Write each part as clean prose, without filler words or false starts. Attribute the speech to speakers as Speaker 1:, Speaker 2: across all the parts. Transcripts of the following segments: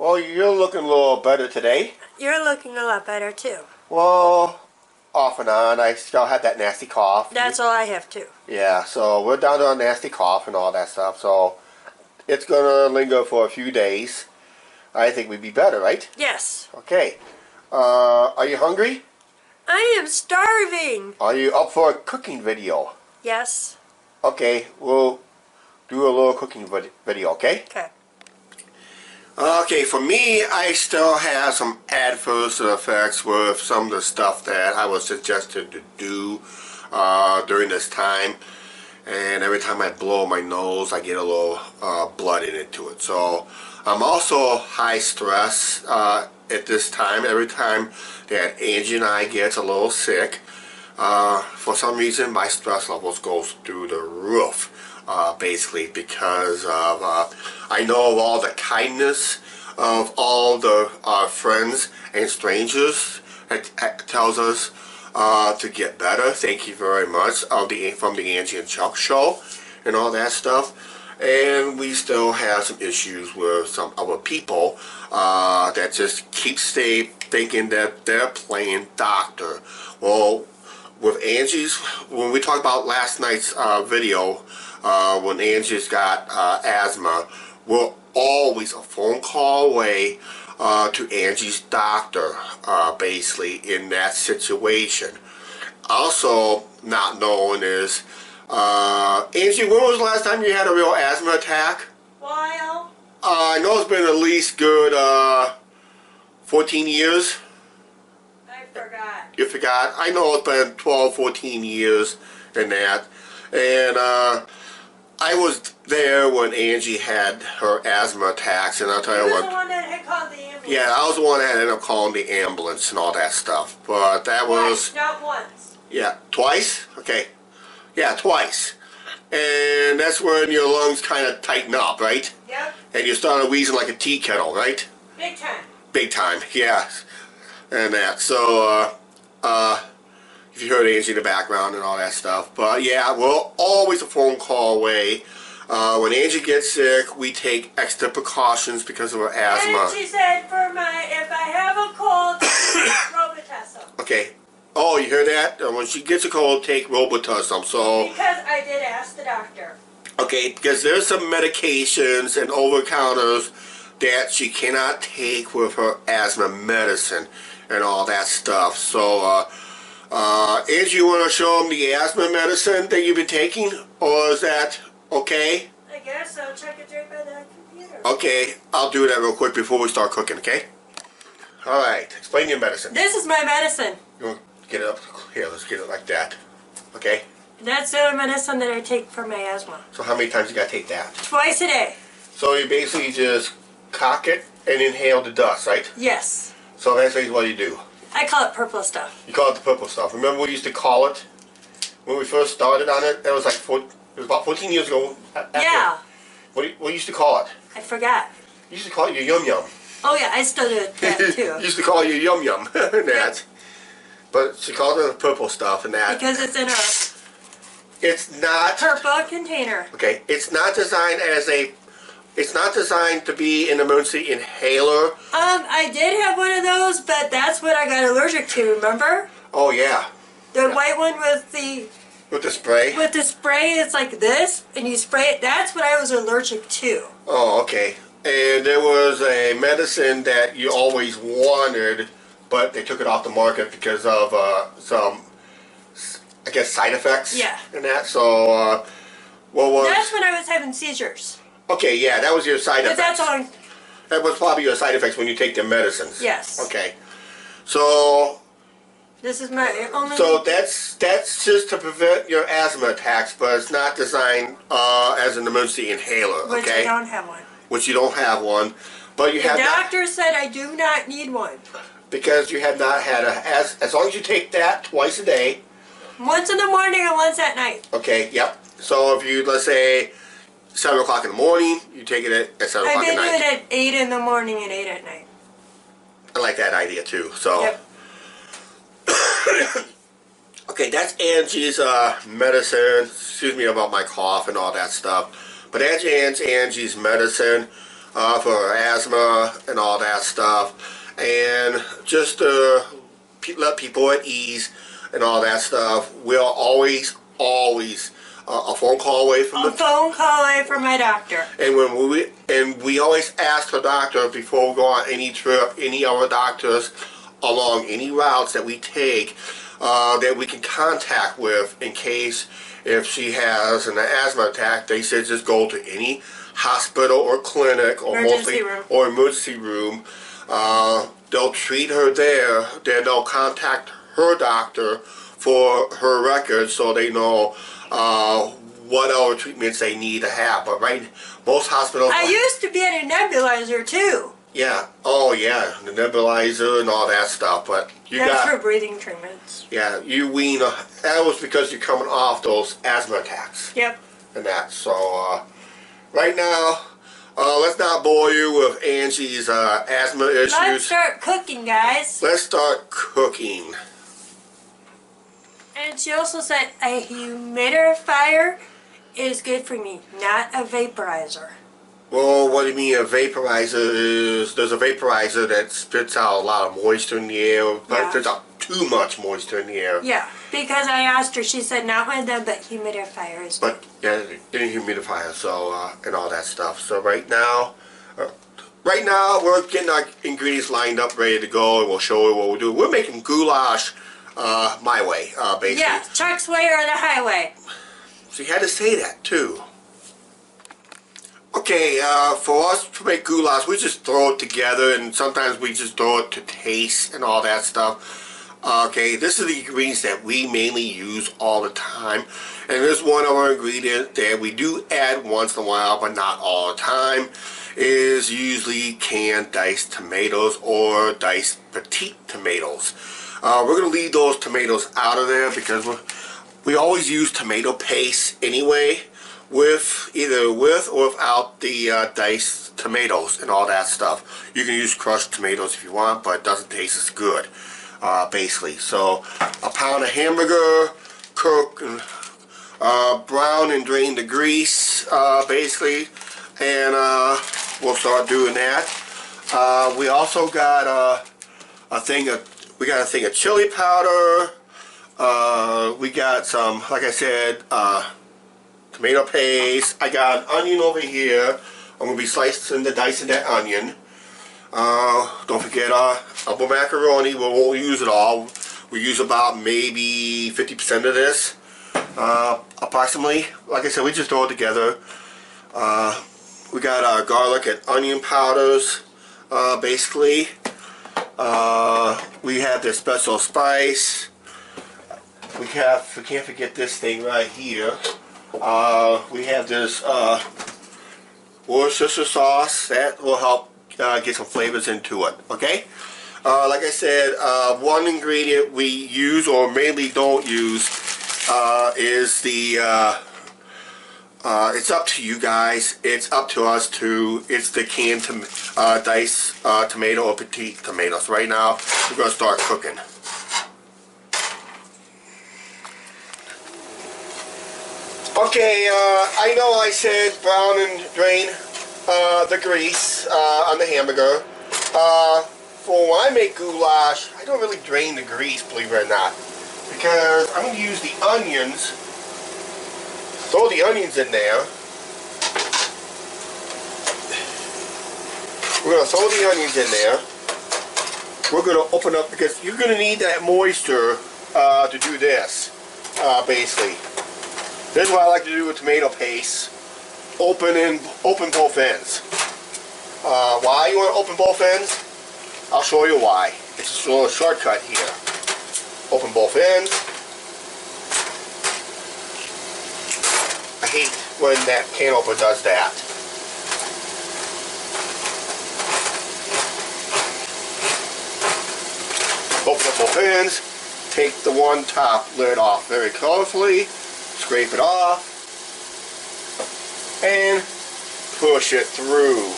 Speaker 1: Well, you're looking a little better today.
Speaker 2: You're looking a lot better too.
Speaker 1: Well, off and on. I still have that nasty cough.
Speaker 2: That's all I have too.
Speaker 1: Yeah, so we're down to a nasty cough and all that stuff. So it's going to linger for a few days. I think we'd be better, right?
Speaker 2: Yes.
Speaker 1: Okay. Are you hungry?
Speaker 2: I am starving.
Speaker 1: Are you up for a cooking video?
Speaker 2: Yes.
Speaker 1: Okay, we'll do a little cooking video, okay?
Speaker 2: Okay.
Speaker 1: Okay, for me, I still have some adverse effects with some of the stuff that I was suggested to do during this time. And every time I blow my nose, I get a little blood into it. So I'm also high stress at this time. Every time that Angie and I get a little sick, for some reason my stress levels goes through the roof. Basically because of I know of all the kindness of all the friends and strangers that tells us to get better. Thank you very much from the Angie and Chuck show and all that stuff. And we still have some issues with some other people that just keep thinking that they're playing doctor. Well, with Angie's, when we talked about last night's video, when Angie's got asthma, we're always a phone call away to Angie's doctor, basically, in that situation. Also, not knowing is, Angie, when was the last time you had a real asthma attack?
Speaker 2: While?
Speaker 1: I know it's been at least good 14 years.
Speaker 2: I forgot.
Speaker 1: You forgot? I know it's been 12, 14 years and that. And I was there when Angie had her asthma attacks, and I'll tell you what.
Speaker 2: You were the one that had called the ambulance.
Speaker 1: Yeah, I was the one that ended up calling the ambulance and all that stuff. But that was...
Speaker 2: Twice, not once.
Speaker 1: Yeah, twice? Okay. Yeah, twice. And that's when your lungs kind of tighten up, right?
Speaker 2: Yep.
Speaker 1: And you start wheezing like a tea kettle, right?
Speaker 2: Big time.
Speaker 1: Big time, yeah. And that. So, if you heard Angie in the background and all that stuff. But yeah, we're always a phone call away. When Angie gets sick, we take extra precautions because of her asthma.
Speaker 2: And she said, if I have a cold, Robitussin.
Speaker 1: Okay. Oh, you hear that? When she gets a cold, take Robitussin. So.
Speaker 2: Because I did ask the doctor.
Speaker 1: Okay, because there's some medications and over-counters that she cannot take with her asthma medicine and all that stuff. So, Angie, you want to show them the asthma medicine that you've been taking? Or is that okay?
Speaker 2: I guess I'll check it right by the computer.
Speaker 1: Okay, I'll do that real quick before we start cooking, okay? Alright, explain your medicine.
Speaker 2: This is my medicine.
Speaker 1: You want to get it up? Here, let's get it like that. Okay?
Speaker 2: That's the medicine that I take for my asthma.
Speaker 1: So how many times you got to take that?
Speaker 2: Twice a day.
Speaker 1: So you basically just cock it and inhale the dust, right?
Speaker 2: Yes.
Speaker 1: So that's what you do.
Speaker 2: I call it purple stuff.
Speaker 1: You call it the purple stuff. Remember we used to call it when we first started on it? It was like it was about 14 years ago.
Speaker 2: Yeah.
Speaker 1: What used to call it?
Speaker 2: I forgot.
Speaker 1: You used to call it your yum yum.
Speaker 2: Oh yeah, I still do that too.
Speaker 1: You used to call it your yum yum. That. But she called it the purple stuff and that.
Speaker 2: Because it's in a
Speaker 1: It's not
Speaker 2: purple container.
Speaker 1: Okay. It's not designed as a. It's not designed to be an emergency inhaler.
Speaker 2: I did have one of those, but that's what I got allergic to. Remember?
Speaker 1: Oh yeah.
Speaker 2: The white one with the.
Speaker 1: With the spray?
Speaker 2: With the spray, it's like this, and you spray it. That's what I was allergic to.
Speaker 1: Oh, okay. And there was a medicine that you always wanted, but they took it off the market because of some, I guess, side effects.
Speaker 2: Yeah.
Speaker 1: And that. So, what was?
Speaker 2: That's when I was having seizures.
Speaker 1: Okay, yeah, that was your side
Speaker 2: But
Speaker 1: effects.
Speaker 2: that's all.
Speaker 1: That was probably your side effects when you take the medicines.
Speaker 2: Yes.
Speaker 1: Okay. So.
Speaker 2: This is my only.
Speaker 1: So that's just to prevent your asthma attacks, but it's not designed as an emergency inhaler.
Speaker 2: Which
Speaker 1: Okay.
Speaker 2: I don't have one.
Speaker 1: Which you don't have one, but you have.
Speaker 2: The doctor said I do not need one.
Speaker 1: Because you have not had as long as you take that twice a day.
Speaker 2: Once in the morning and once at night.
Speaker 1: Okay. Yep. So if you, let's say, 7 o'clock in the morning, you take it at 7 o'clock at night.
Speaker 2: I do it at 8 in the morning and 8 at night.
Speaker 1: I like that idea too. So.
Speaker 2: Yep.
Speaker 1: Okay, that's Angie's medicine. Excuse me about my cough and all that stuff. But that's Angie's medicine. for asthma and all that stuff, and just to let people at ease and all that stuff. We're always a phone call away from
Speaker 2: A phone call away from my doctor.
Speaker 1: And we always ask the doctor before we go on any trip, any other doctors along any routes that we take, that we can contact with in case if she has an asthma attack. They said just go to any hospital or clinic or emergency room. They'll treat her there. Then they'll contact her doctor for her records so they know what other treatments they need to have. But most hospitals...
Speaker 2: I used to be in a nebulizer too.
Speaker 1: Yeah. Oh yeah, the nebulizer and all that stuff. But
Speaker 2: That's for breathing treatments.
Speaker 1: Yeah, you wean. That was because you're coming off those asthma attacks.
Speaker 2: Yep.
Speaker 1: And that. So right now, let's not bore you with Angie's asthma issues.
Speaker 2: Let's start cooking, guys.
Speaker 1: Let's start cooking.
Speaker 2: And she also said a humidifier is good for me, not a vaporizer.
Speaker 1: Well, what do you mean a vaporizer is? There's a vaporizer that spits out a lot of moisture in the air, but there's too much moisture in the air.
Speaker 2: Yeah, because I asked her, she said not one of them, but humidifiers.
Speaker 1: But yeah, in a humidifier, so and all that stuff. So right now we're getting our ingredients lined up, ready to go, and we'll show you what we'll do. We're making goulash my way, basically.
Speaker 2: Yeah, Chuck's way or the highway.
Speaker 1: So you had to say that too. Okay, for us to make goulash, we just throw it together, and sometimes we just throw it to taste and all that stuff. Okay, this is the ingredients that we mainly use all the time, and there's one other ingredient that we do add once in a while, but not all the time, is usually canned diced tomatoes or diced petite tomatoes. We're going to leave those tomatoes out of there because we always use tomato paste anyway, either with or without the diced tomatoes and all that stuff. You can use crushed tomatoes if you want, but it doesn't taste as good, basically. So a pound of hamburger, cook, brown and drain the grease, basically, and we'll start doing that. We also got a thing of chili powder. We got some, like I said, tomato paste. I got an onion over here. I'm going to be dicing that onion. Don't forget our macaroni. We won't use it all. We use about maybe 50% of this, approximately. Like I said, we just throw it together. We got our garlic and onion powders, basically. We have this special spice. We can't forget this thing right here. We have this Worcestershire sauce that will help get some flavors into it. Okay. Like I said, one ingredient we use or mainly don't use is the. It's up to you guys. It's up to us too. It's the canned diced tomato or petite tomatoes. Right now, we're gonna start cooking. Okay, I know I said brown and drain the grease on the hamburger. For when I make goulash, I don't really drain the grease, believe it or not, because I'm going to use the onions. Throw the onions in there. We're going to throw the onions in there. We're going to open up, because you're going to need that moisture to do this, basically. This is what I like to do with tomato paste. Open both ends. Why you want to open both ends? I'll show you why. It's a little shortcut here. Open both ends. I hate when that can opener does that. Open up both ends. Take the one top lid off very carefully. Scrape it off. And push it through.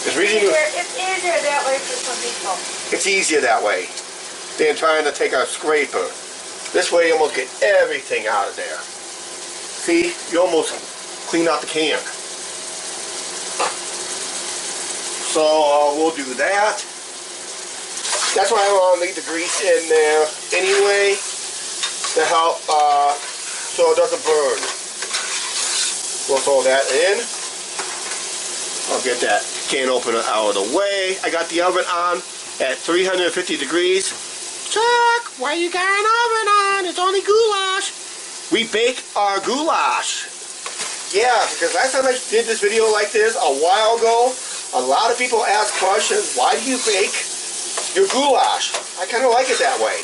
Speaker 1: It's
Speaker 2: easier that way for some people.
Speaker 1: It's easier that way than trying to take a scraper. This way you almost get everything out of there. See? You almost clean out the can. So we'll do that. That's why I want to leave the grease in there anyway to help so it doesn't burn. We'll throw that in. I'll get that can opener out of the way. I got the oven on at 350 degrees. Chuck, why you got an oven on? It's only goulash. We bake our goulash. Yeah, because last time I did this video like this a while ago, a lot of people ask questions, why do you bake your goulash? I kind of like it that way.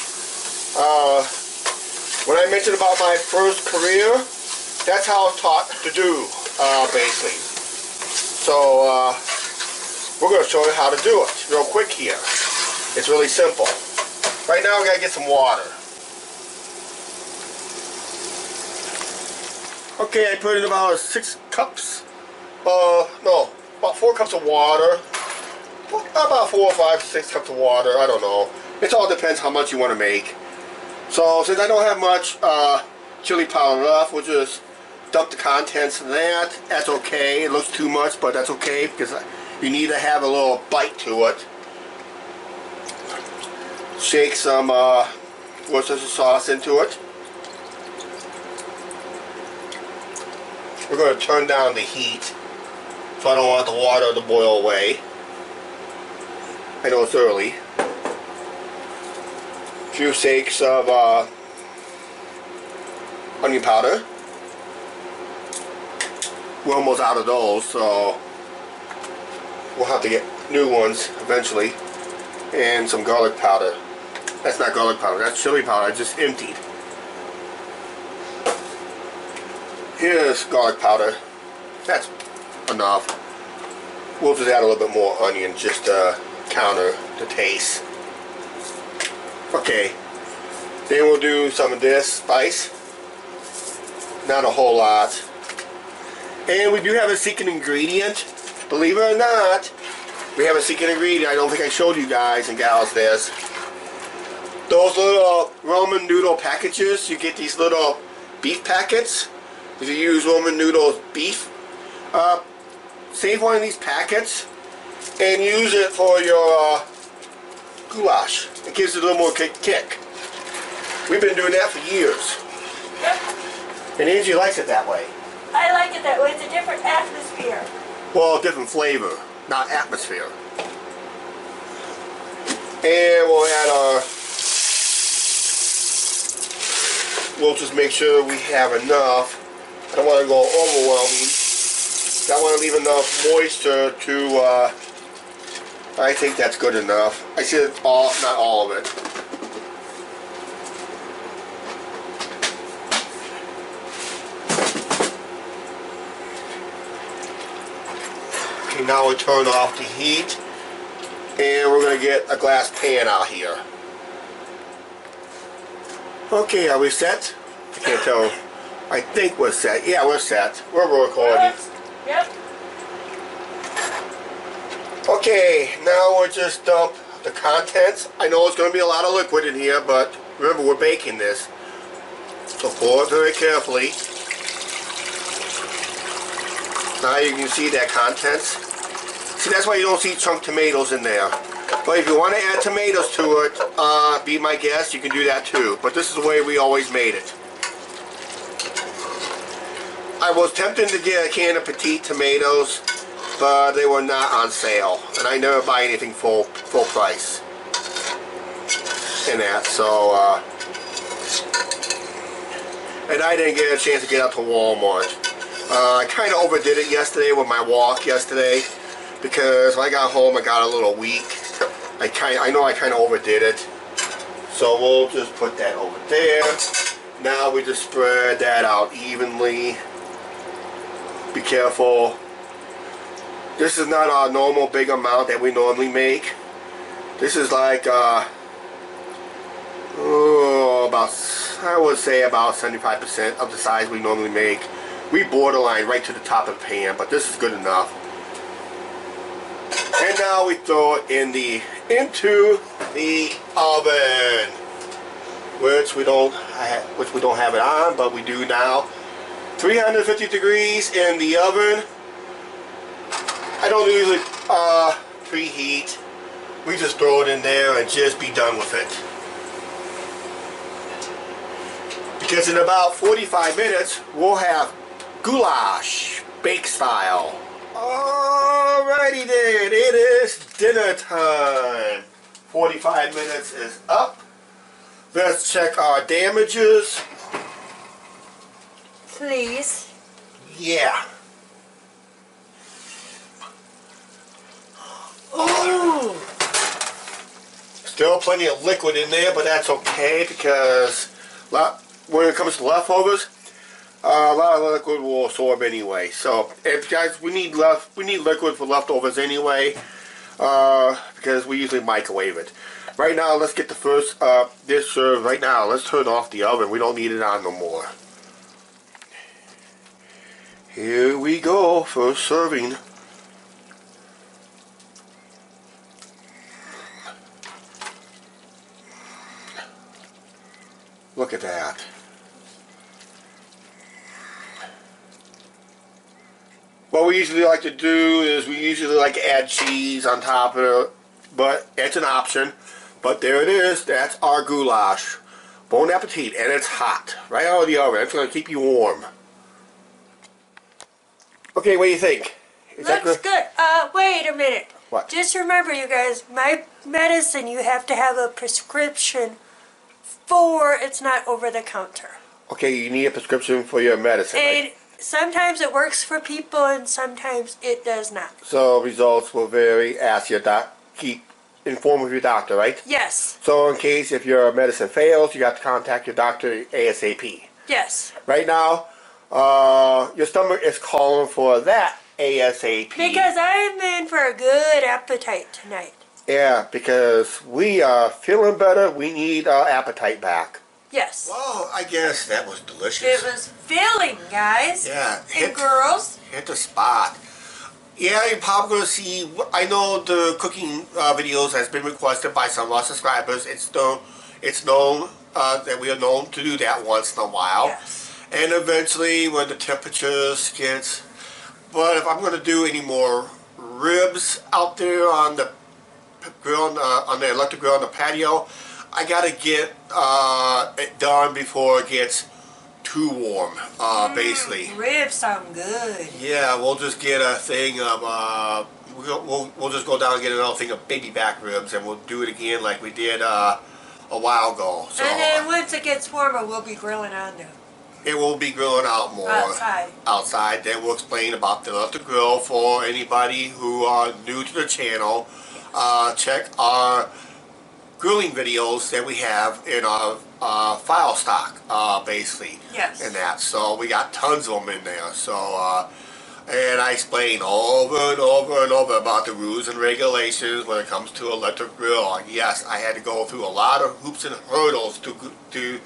Speaker 1: When I mentioned about my first career, that's how I was taught to do, basically. So, we're going to show you how to do it real quick here. It's really simple. Right now, we got to get some water. Okay, I put in about 6 cups. No, about 4 cups of water. About 4 or 5, 6 cups of water. I don't know. It all depends how much you want to make. So, since I don't have much chili powder left, we'll just dump the contents of that. That's okay. It looks too much, but that's okay because you need to have a little bite to it. Shake some Worcestershire sauce into it. We're going to turn down the heat, so I don't want the water to boil away. I know it's early. A few shakes of onion powder. We're almost out of those, so we'll have to get new ones eventually. And some garlic powder. That's not garlic powder, that's chili powder I just emptied. Here's garlic powder. That's enough. We'll just add a little bit more onion just to counter the taste. Okay. Then we'll do some of this spice. Not a whole lot. And we do have a secret ingredient. Believe it or not, we have a secret ingredient. I don't think I showed you guys and gals this. Those little ramen noodle packages, you get these little beef packets. If you use ramen noodles beef, save one of these packets and use it for your goulash. It gives it a little more kick. We've been doing that for years.
Speaker 2: Yep.
Speaker 1: And Angie likes it that way.
Speaker 2: I like it that way. It's a different atmosphere.
Speaker 1: Well, different flavor, not atmosphere. And we'll add our... We'll just make sure we have enough. I don't want to go overwhelming. I want to leave enough moisture to, I think that's good enough. I said all, not all of it. Okay, now we turn off the heat. And we're going to get a glass pan out here. Okay, are we set? I can't tell. I think we're set. Yeah, we're set. We're recording.
Speaker 2: Yep.
Speaker 1: Okay, now we'll just dump the contents. I know it's going to be a lot of liquid in here, but remember we're baking this. So pour it very carefully. Now you can see that contents. See, that's why you don't see chunk tomatoes in there. But if you want to add tomatoes to it, be my guest, you can do that too. But this is the way we always made it. I was tempted to get a can of petite tomatoes, but they were not on sale. And I never buy anything full price in that. So, and I didn't get a chance to get out to Walmart. I kind of overdid it yesterday with my walk yesterday. Because when I got home, I got a little weak. I know I kind of overdid it. So we'll just put that over there. Now we just spread that out evenly. Be careful. This is not our normal big amount that we normally make. This is like about, I would say about 75% of the size we normally make. We borderline right to the top of the pan, but this is good enough. And now we throw it into the oven, which we don't have it on, but we do now. 350 degrees in the oven. I don't usually preheat. We just throw it in there and just be done with it. Because in about 45 minutes, we'll have goulash, bake style. Alrighty then, it is dinner time. 45 minutes is up. Let's check our damages.
Speaker 2: Please.
Speaker 1: Yeah.
Speaker 2: Ooh.
Speaker 1: Still plenty of liquid in there, but that's okay because when it comes to leftovers, a lot of liquid will absorb anyway. So, if guys, we need liquid for leftovers anyway, because we usually microwave it. Right now, let's get the first dish served. Right now, let's turn off the oven. We don't need it on no more. Here we go, first serving. Look at that. What we usually like to do is we usually like to add cheese on top of it, but it's an option. But there it is, that's our goulash. Bon appetit, and it's hot, right out of the oven. It's going to keep you warm. Okay, what do you think?
Speaker 2: Looks good. Wait a minute.
Speaker 1: What?
Speaker 2: Just remember, you guys, my medicine, you have to have a prescription for. It's not over the counter.
Speaker 1: Okay, you need a prescription for your medicine,
Speaker 2: And
Speaker 1: right?
Speaker 2: sometimes it works for people, and sometimes it does not.
Speaker 1: So results will vary. Ask your keep informed with your doctor, right?
Speaker 2: Yes.
Speaker 1: So in case if your medicine fails, you have to contact your doctor ASAP.
Speaker 2: Yes.
Speaker 1: Right now, your stomach is calling for that ASAP.
Speaker 2: Because I'm in for a good appetite tonight.
Speaker 1: Yeah, because we are feeling better. We need our appetite back.
Speaker 2: Yes.
Speaker 1: Well, I guess that was delicious.
Speaker 2: It was filling, guys.
Speaker 1: Yeah.
Speaker 2: And girls.
Speaker 1: Hit the spot. Yeah, you're probably going to see, I know the cooking videos has been requested by some of our subscribers. It's known that we are known to do that once in a while.
Speaker 2: Yes.
Speaker 1: And eventually when the temperatures gets, but if I'm going to do any more ribs out there on the grill, on the electric grill on the patio, I got to get it done before it gets too warm, basically.
Speaker 2: Ribs sound good.
Speaker 1: Yeah, we'll just get a thing of, we'll just go down and get another thing of baby back ribs, and we'll do it again like we did a while ago. So,
Speaker 2: And then once it gets warmer, we'll be grilling on them.
Speaker 1: it will be grilling out more.
Speaker 2: Outside.
Speaker 1: Then we'll explain about the electric grill for anybody who are new to the channel. Check our grilling videos that we have in our file stock, basically.
Speaker 2: Yes.
Speaker 1: And that. So we got tons of them in there. So, and I explain over and over and over about the rules and regulations when it comes to electric grill. Yes, I had to go through a lot of hoops and hurdles to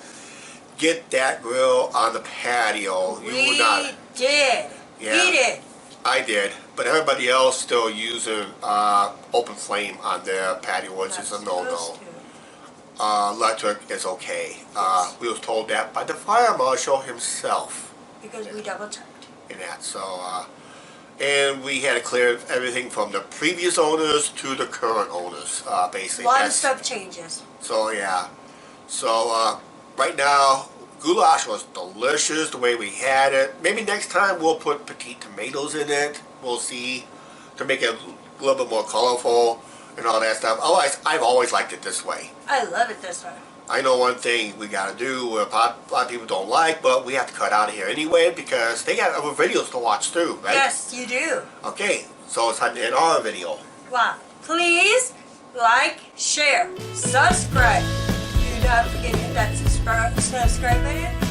Speaker 1: get that grill on the patio. You would not.
Speaker 2: Did.
Speaker 1: Yeah.
Speaker 2: He did.
Speaker 1: I did, but everybody else still using open flame on their patio, which is a no-no. Electric is okay. We was told that by the fire marshal himself.
Speaker 2: Because we double checked.
Speaker 1: In that, so and we had to clear everything from the previous owners to the current owners, basically.
Speaker 2: A lot of stuff changes.
Speaker 1: So yeah, so right now, goulash was delicious the way we had it. Maybe next time we'll put petite tomatoes in it. We'll see, to make it a little bit more colorful and all that stuff. Otherwise, I've always liked it this way.
Speaker 2: I love it this way.
Speaker 1: I know one thing we got to do, a lot of people don't like, but we have to cut out of here anyway because they got other videos to watch too, right?
Speaker 2: Yes, you do.
Speaker 1: Okay, so it's time to end our video.
Speaker 2: Wow. Please like, share, subscribe. Do not forget to hit that subscribe button.